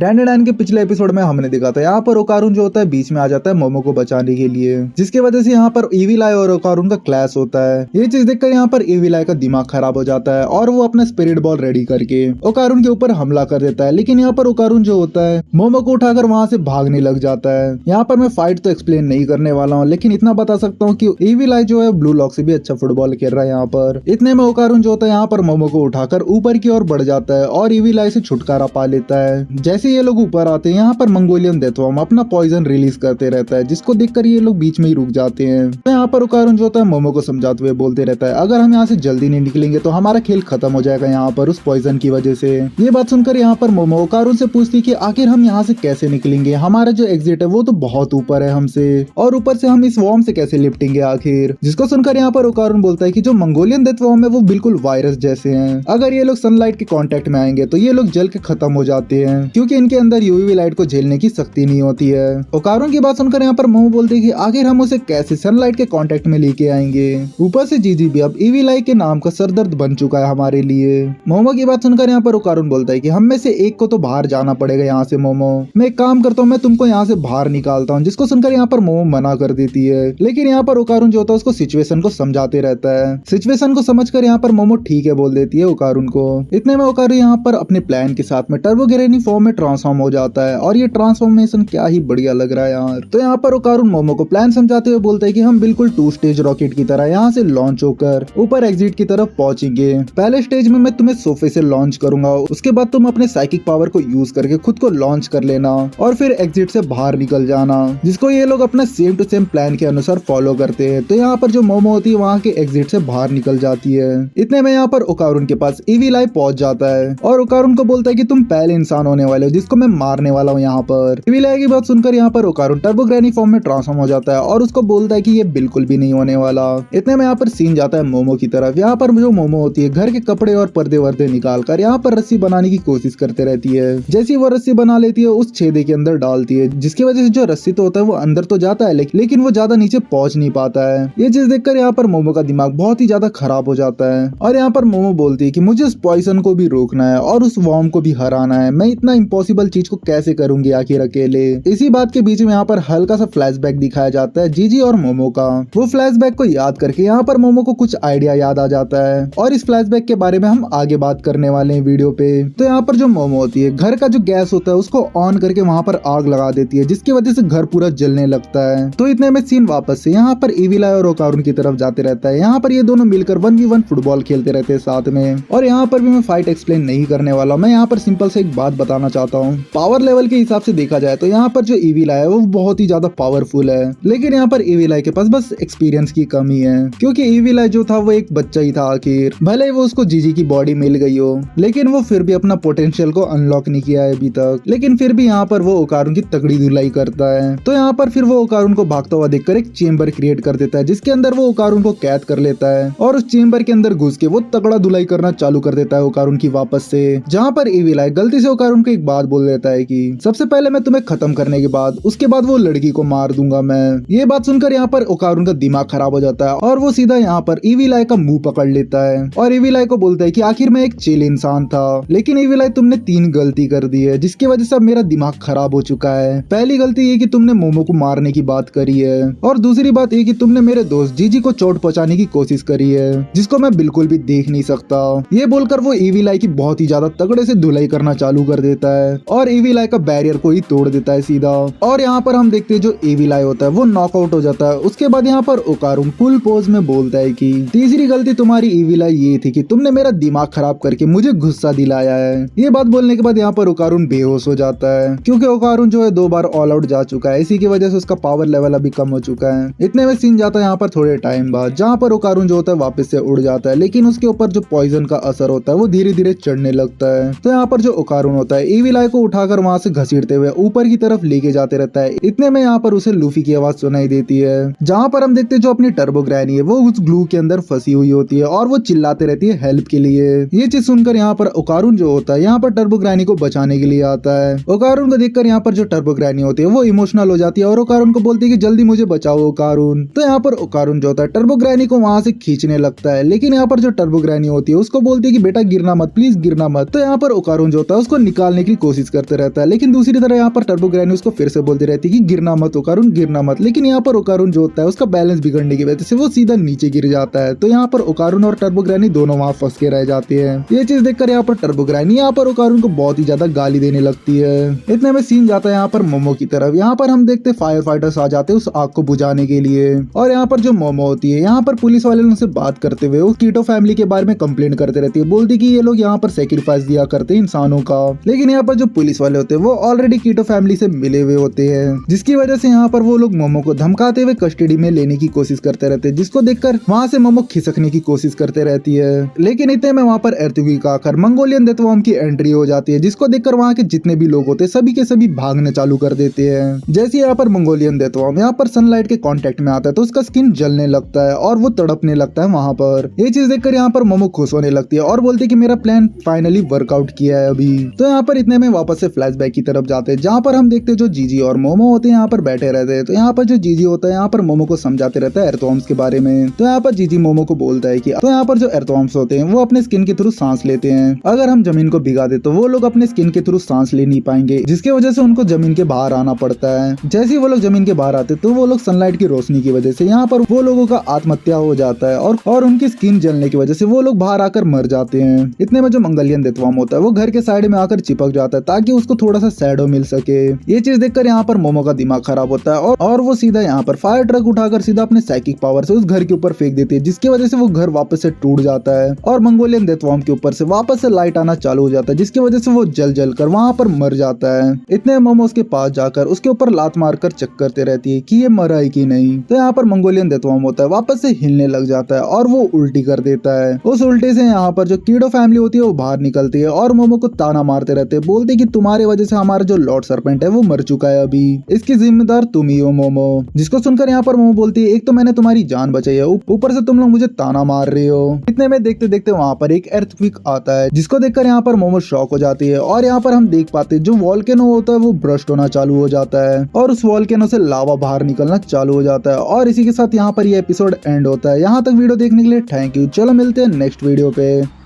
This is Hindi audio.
डैन के पिछले एपिसोड में हमने देखा था यहाँ पर ओकारुन जो होता है बीच में आ जाता है मोमो को बचाने के लिए, जिसकी वजह से यहाँ पर इविल आई और ओकारुन का क्लैश होता है। ये चीज देखकर यहाँ पर इविल आई का दिमाग खराब हो जाता है और वो अपना स्पिरिट बॉल रेडी करके ओकारुन के ऊपर हमला कर देता है। लेकिन यहाँ पर ओकारुन जो होता है मोमो को उठाकर वहां से भागने लग जाता है। यहाँ पर मैं फाइट तो एक्सप्लेन नहीं करने वाला हूँ, लेकिन इतना बता सकता हूँ कि इविल आई जो है ब्लू लॉक से भी अच्छा फुटबॉल खेल रहा है। यहाँ पर इतने में ओकारुन जो होता है यहाँ पर मोमो को उठाकर ऊपर की ओर बढ़ जाता है और इविल आई से छुटकारा पा लेता है। जैसे ये लोग ऊपर आते हैं यहाँ पर मंगोलियन डेथवर्म अपना पॉइजन रिलीज करते रहता है, जिसको देखकर ये लोग बीच में ही रुक जाते हैं। तो यहाँ पर ओकारुन जो होता है मोमो को समझाते हुए बोलते रहता है अगर हम यहाँ से जल्दी नहीं निकलेंगे तो हमारा खेल खत्म हो जाएगा यहाँ पर उस पॉइजन की वजह से। ये बात सुनकर यहाँ पर मोमो ओकारुन से पूछती कि आखिर हम यहाँ से कैसे निकलेंगे, हमारा जो एग्जिट है वो तो बहुत ऊपर है हमसे, और ऊपर से हम इस वॉर्म से कैसे लिपटेंगे आखिर। जिसको सुनकर यहाँ पर ओकारुन बोलता है कि जो मंगोलियन डेथवर्म है वो बिल्कुल वायरस जैसे हैं, अगर ये लोग सनलाइट के कांटेक्ट में आएंगे तो ये लोग जल के खत्म हो जाते हैं क्योंकि इनके अंदर यूवी लाइट को झेलने की शक्ति नहीं होती है। ओकारुन की बात सुनकर यहाँ पर मोमो बोलते हैं कि आखिर हम उसे कैसे सनलाइट के कांटेक्ट में लेके आएंगे। ऊपर से जीजी भी अब इविल आई के नाम का सरदर्द बन चुका है हमारे लिए। मोमो की बात सुनकर यहाँ पर ओकारुन बोलता है कि हम में से एक को तो बाहर जाना पड़ेगा यहाँ से। मोमो मैं एक काम करता हूँ, मैं तुमको यहाँ से बाहर निकालता हूँ। जिसको सुनकर यहाँ पर मोमो मना कर देती है, लेकिन यहाँ पर ओकारुन जो होता है उसको सिचुएशन को समझाते रहता है। सिचुएशन को समझकर यहाँ पर मोमो ठीक है बोल देती है ओकारुन को। इतने में ओकारुन यहाँ पर अपने प्लान के साथ में टर्बोगेरेनी फॉर्म में ट्रांसफॉर्म हो जाता है और ये ट्रांसफॉर्मेशन क्या ही बढ़िया लग रहा है यार। तो यहाँ पर ओकारुन मोमो को प्लान समझाते हुए बोलता है कि हम बिल्कुल 2 स्टेज रॉकेट की तरह यहाँ से लॉन्च होकर ऊपर एग्जिट की तरफ पहुंचेंगे। पहले स्टेज में मैं तुम्हें सोफे से लॉन्च करूंगा, उसके बाद तुम अपने साइकिक पावर को यूज करके खुद को लॉन्च कर लेना और फिर एग्जिट से बाहर निकल जाना। जिसको ये लोग अपना सेम टू सेम प्लान के अनुसार फॉलो करते हैं। तो यहाँ पर जो मोमो होती है वहाँ के एग्जिट से बाहर निकल जाती है। इतने में यहाँ पर ओकारुन के पास इविल आई पहुंच जाता है और ओकारुन को बोलता है कि तुम पहले इंसान होने वाले हो जिसको मैं मारने वाला हूँ यहाँ पर। इविल आई की बात सुनकर यहाँ पर ओकारुन टर्बोग्रेनी फॉर्म में ट्रांसफॉर्म हो जाता है और उसको बोलता है कि ये बिल्कुल भी नहीं होने वाला। इतने में यहाँ पर सीन जाता है मोमो की तरफ। यहाँ पर जो मोमो होती है घर के कपड़े और पर्दे वर्दे निकाल कर यहाँ पर रस्सी बनाने की कोशिश करते रहती है। जैसी वो रस्सी बना लेती है उस छेदे के अंदर डालती है, जिसकी वजह से जो रस्सी तो होता है वो अंदर तो जाता है लेकिन वो ज्यादा नीचे पहुंच नहीं पाता है। ये चीज देखकर यहाँ पर मोमो का दिमाग बहुत ही ज्यादा खराब हो जाता है और यहाँ पर मोमो बोलती है कि मुझे उस पॉइजन को भी रोकना है और उस वॉर्म को भी हराना है। मैं इतना इम्पॉसिबल चीज को कैसे करूंगी आखिर अकेले। इसी बात के बीच में यहाँ पर हल्का सा फ्लैशबैक दिखाया जाता है जीजी और मोमो का। वो फ्लैशबैक को याद करके यहाँ पर मोमो को कुछ आइडिया याद आ जाता है और इस फ्लैशबैक के बारे में हम आगे बात करने वाले हैं वीडियो पे। तो यहाँ पर जो मोमो होती है घर का जो गैस होता है उसको ऑन करके वहाँ पर आग लगा देती है, जिसकी वजह से घर पूरा जलने लगता है। तो इतने में सीन वापस से यहाँ पर इविल आई और ओकारुन की तरफ जाते रहता है। यहाँ पर ये दोनों मिलकर 1v1 फुटबॉल खेलते रहते हैं साथ में। और यहाँ पर भी मैं फाइट एक्सप्लेन नहीं करने वाला, मैं यहाँ पर सिंपल से एक बात बताना चाहता हूँ। पावर लेवल के हिसाब से देखा जाए तो यहाँ पर जो इविल आई है वो बहुत ही ज्यादा पावरफुल है, लेकिन यहाँ पर इविल आई के पास बस एक्सपीरियंस की कमी है क्योंकि इविल आई जो था वो एक बच्चा ही था आखिर। भले ही वो उसको जीजी की बॉडी मिल गई हो, लेकिन वो फिर भी अपना पोटेंशियल को अनलॉक नहीं किया है अभी तक। लेकिन फिर भी यहाँ पर वो ओकारुन की तगड़ी धुलाई करता है। तो यहाँ पर फिर वो ओकारुन को भागता हुआ देखकर एक चेम्बर क्रिएट कर देता है, जिसके अंदर वो ओकारुन को कैद कर लेता है और उस चेम्बर के अंदर घुस के वो तगड़ा धुलाई करना चालू कर देता है ओकारुन की वापस से। जहाँ पर इविल आई गलती से ओकारुन को एक बात बोल देता है कि सबसे पहले मैं तुम्हें खत्म करने के बाद उसके बाद वो लड़की को मार दूंगा मैं। ये बात सुनकर यहाँ पर ओकारुन का दिमाग खराब हो जाता है और वो सीधा यहाँ पर इविल आई का मुंह पकड़ लेता है और इविल आई को बोलता है कि आखिर मैं एक चिल इंसान था, लेकिन इविल आई तुमने 3 गलती कर दी है जिसकी वजह से अब मेरा दिमाग खराब हो चुका है। पहली गलती ये कि तुमने मोमो को मारने की बात करी है और दूसरी बात ये कि तुमने मेरे दोस्त जीजी को चोट पहुंचाने की कोशिश करी है, जिसको मैं बिल्कुल भी देख नहीं सकता। ये बोलकर वो इविल आई की बहुत ही ज्यादा तगड़े से धुलाई करना चालू कर देता है और इविल आई का बैरियर को ही तोड़ देता है सीधा। और यहाँ पर हम देखते हैं जो इविल आई होता है वो नॉकआउट हो जाता है। उसके बाद यहाँ पर ओकारुन फुल पोज में बोलता है कि तीसरी गलती तुम्हारी इविल आई ये थी कि तुमने मेरा दिमाग खराब करके मुझे गुस्सा दिलाया है। ये बात बोलने के बाद यहाँ पर ओकारुन बेहोश हो जाता है क्योंकि ओकारुन जो है 2 बार ऑल आउट जा चुका है, इसी की वजह से उसका पावर लेवल अभी कम हो चुका है। इतने में सीन जाता है यहाँ पर थोड़े टाइम बाद, जहाँ पर ओकारुन जो होता है वापस से उड़ जाता है, लेकिन उसके ऊपर जो पॉइजन का असर होता है वो धीरे धीरे चढ़ने लगता है। तो यहाँ पर जो ओकारुन होता है इविल आई को उठाकर वहाँ से घसीटते हुए ऊपर की तरफ लेके जाते रहता है। इतने में यहाँ पर उसे लूफी की आवाज सुनाई देती है, जहाँ पर हम देखते हैं जो अपनी टर्बोग्रैनी है वो उस ग्लू के अंदर फंसी हुई होती है और वो चिल्लाते रहती है हेल्प के लिए। ये चीज सुनकर यहाँ पर ओकारुन जो होता है यहाँ पर टर्बोग्रैनी को बचाने के लिए आता है। ओकारुन को देखकर यहाँ पर जो टर्बोग्रैनी होती है वो इमोशनल हो जाती है और ओकारुन को बोलती है कि जल्दी मुझे बचाओ ओकारुन। तो यहाँ पर ओकारुन जो होता है टर्बोग्रैनी को वहां से खींचने लगता है, लेकिन यहाँ पर जो टर्बोग्रैनी होती है उसको बोलती है कि बेटा गिरना मत, प्लीज गिरना मत। तो यहाँ पर ओकारुन जो होता है उसको निकालने की कोशिश करते रहता है। लेकिन दूसरी तरह यहाँ पर टर्बो ग्रैनी उसको फिर से बोलती रहती है कि गिरना मत ओकारुन, गिरना मत। लेकिन यहाँ पर ओकारुन जो होता है उसका बैलेंस बिगड़ने की वजह से वो सीधा नीचे गिर जाता है। तो यहाँ पर ओकारुन और टर्बो ग्रैनी दोनों वहाँ फंस के रह जाते हैं। ये चीज देखकर यहाँ पर टर्बो ग्रैनी यहाँ पर ओकारुन को बहुत ही ज्यादा गाली देने लगती है। इतने में सीन जाता है यहाँ पर मोमो की तरफ। यहाँ पर हम देखते फायर फाइटर्स आ जाते हैं उस आग को बुझाने के लिए। और यहाँ पर जो मोमो होती है, यहाँ पर पुलिस वाले उनसे बात करते हुए वो कीटो फैमिली के बारे में कंप्लेंट करते रहती है। बोलती कि ये लोग यहाँ पर सेक्रीफाइस दिया करते हैं इंसानों का। लेकिन यहाँ पर जो पुलिस वाले होते हैं वो ऑलरेडी कीटो फैमिली से मिले हुए होते हैं, जिसकी वजह से यहाँ पर वो लोग मोमो को धमकाते हुए कस्टडी में लेने की कोशिश करते रहते हैं, जिसको देखकर वहाँ से मोमो खिसकने की कोशिश करते रहती है। लेकिन इतने में वहाँ पर एर्थक्वेक आकर मंगोलियन डेथवॉर्म की एंट्री हो जाती है, जिसको देखकर वहाँ के जितने भी लोग होते हैं सभी के सभी भागने चालू कर देते हैं। जैसे यहाँ पर मंगोलियन डेथवॉर्म यहाँ पर सनलाइट के कांटेक्ट में आता है तो उसका स्किन जलने लगता है और वो तड़पने लगता है वहाँ पर। ये चीज देखकर यहाँ पर मोमो खुश होने लगती है और बोलती है कि मेरा प्लान फाइनली वर्कआउट किया है अभी। तो यहाँ पर इतने में वापस से फ्लैशबैक की तरफ जाते हैं, जहाँ पर हम देखते हैं जो जीजी और मोमो होते हैं यहाँ पर बैठे रहते हैं। तो यहाँ पर जो जीजी होता है यहाँ पर मोमो को समझाते रहता है एर्थवॉर्म्स के बारे में। तो यहाँ पर जीजी मोमो को बोलता है कि तो यहाँ पर जो एर्थवॉर्म्स होते हैं वो अपने स्किन के थ्रू सांस लेते हैं। अगर हम जमीन को भिगा दे तो वो लोग अपने स्किन के थ्रू सांस ले नहीं पाएंगे, जिसकी वजह से उनको जमीन के बाहर आना पड़ता है। जैसे ही वो लोग जमीन के बाहर आते तो वो लोग सनलाइट की रोशनी की वजह से यहाँ पर वो लोगों का आत्महत्या हो जाता है और उनकी स्किन जलने की वजह से वो लोग बाहर आकर मर जाते हैं। इतने में जो मंगोलियन डेथवॉर्म होता है वो घर के साइड में आकर चिपक जाता है ताकि उसको थोड़ा सा शैडो मिल सके। ये चीज देखकर यहाँ पर मोमो का दिमाग खराब होता है और वो सीधा यहाँ पर फायर ट्रक उठाकर सीधा अपने साइकिक पावर से उस घर के ऊपर फेंक देती है, जिसकी वजह से वो घर वापस से टूट जाता है और मंगोलियन डेथवॉर्म के ऊपर से वापस से लाइट आना चालू हो जाता है, जिसकी वजह से वो जल जल कर वहाँ पर मर जाता है। इतने मोमो उसके पास जाकर उसके ऊपर लात मारकर चेक करते रहती है कि ये मरा है कि नहीं। तो यहाँ पर मंगोलियन डेथवॉर्म होता है वापस से हिलने लग जाता है और वो उल्टी कर देता है। उस उल्टे से यहाँ पर जो कीडो फैमिली होती है वो बाहर निकलती है और मोमो को ताना मारते रहते हैं, बोलते कि तुम्हारी वजह से हमारा जो लॉर्ड सर्पेंट है वो मर चुका है अभी, इसकी जिम्मेदार तुम ही हो मोमो। जिसको सुनकर यहाँ पर मोमो बोलती है एक तो मैंने तुम्हारी जान बचाई है, ऊपर से तुम लोग मुझे ताना मार रहे हो। इतने में देखते देखते वहाँ पर एक एर्थक्वेक आता है, जिसको देखकर यहाँ पर मोमो शॉक हो जाती है और यहाँ पर हम देख पाते हैं जो वोल्केनो होता है वो ब्रस्ट होना चालू हो जाता है और उस वोल्केनो से लावा बाहर निकलना चालू हो जाता है। और इसी के साथ यहाँ पर ये एपिसोड एंड होता है। यहाँ तक वीडियो देखने के लिए थैंक यू। चलो मिलते हैं नेक्स्ट वीडियो पे।